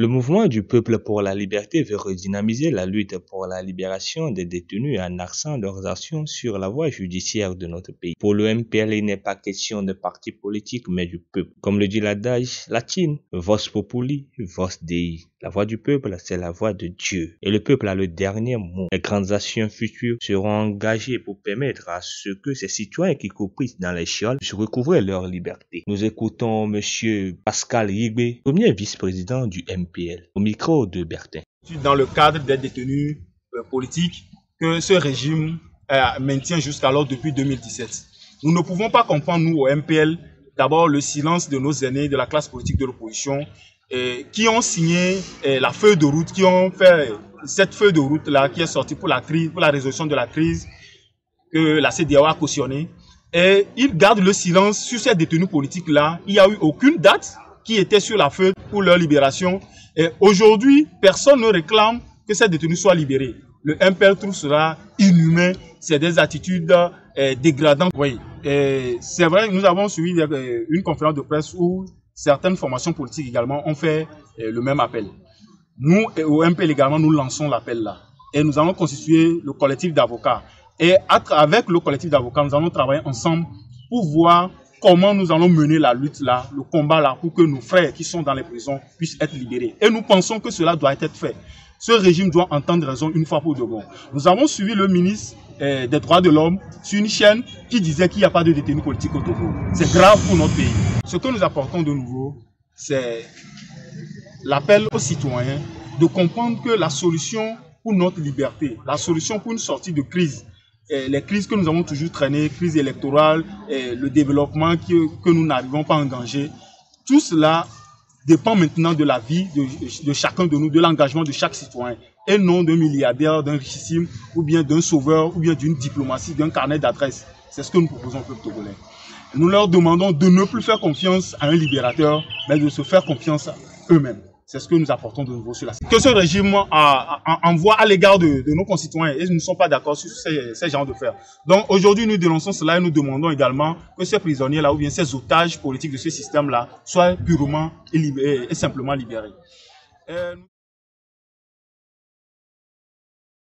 Le mouvement du peuple pour la liberté veut redynamiser la lutte pour la libération des détenus en axant leurs actions sur la voie judiciaire de notre pays. Pour le MPL, il n'est pas question de parti politique, mais du peuple. Comme le dit l'adage latine, Vos Populi, Vos Dei. La voix du peuple, c'est la voix de Dieu. Et le peuple a le dernier mot. Les grandes actions futures seront engagées pour permettre à ce que ces citoyens qui coupent dans les chiottes se recouvrer leur liberté. Nous écoutons Monsieur Pascal Yigbe, premier vice-président du MPL, au micro de Bertin. Dans le cadre des détenus politiques que ce régime maintient jusqu'alors depuis 2017. Nous ne pouvons pas comprendre, nous, au MPL, d'abord le silence de nos aînés de la classe politique de l'opposition qui ont signé la feuille de route, qui ont fait cette feuille de route-là qui est sortie pour la crise, pour la résolution de la crise que la CEDEAO a cautionnée. Et ils gardent le silence sur ces détenus politiques-là. Il n'y a eu aucune date qui était sur la feuille pour leur libération. Et aujourd'hui, personne ne réclame que ces détenus soient libérés. Le MPL trouve cela inhumain. C'est des attitudes dégradantes. Oui, c'est vrai que nous avons suivi une conférence de presse où certaines formations politiques également ont fait le même appel. Nous, au MPL également, nous lançons l'appel là. Et nous allons constituer le collectif d'avocats. Et avec le collectif d'avocats, nous allons travailler ensemble pour voir comment nous allons mener la lutte là, le combat là, pour que nos frères qui sont dans les prisons puissent être libérés. Et nous pensons que cela doit être fait. Ce régime doit entendre raison une fois pour de bon. Nous avons suivi le ministre des Droits de l'Homme sur une chaîne qui disait qu'il n'y a pas de détenus politiques au Togo. C'est grave pour notre pays. Ce que nous apportons de nouveau, c'est l'appel aux citoyens de comprendre que la solution pour notre liberté, la solution pour une sortie de crise, les crises que nous avons toujours traînées, crise électorale, le développement que nous n'arrivons pas à engager, tout cela dépend maintenant de la vie de chacun de nous, de l'engagement de chaque citoyen, et non d'un milliardaire, d'un richissime, ou bien d'un sauveur, ou bien d'une diplomatie, d'un carnet d'adresses. C'est ce que nous proposons au peuple togolais. Nous leur demandons de ne plus faire confiance à un libérateur, mais de se faire confiance à eux-mêmes. C'est ce que nous apportons de nouveau sur la scène. Que ce régime envoie à l'égard de nos concitoyens, et nous ne sommes pas d'accord sur ces genres de faire. Donc aujourd'hui, nous dénonçons cela et nous demandons également que ces prisonniers-là, ou bien ces otages politiques de ce système-là, soient purement et simplement libérés.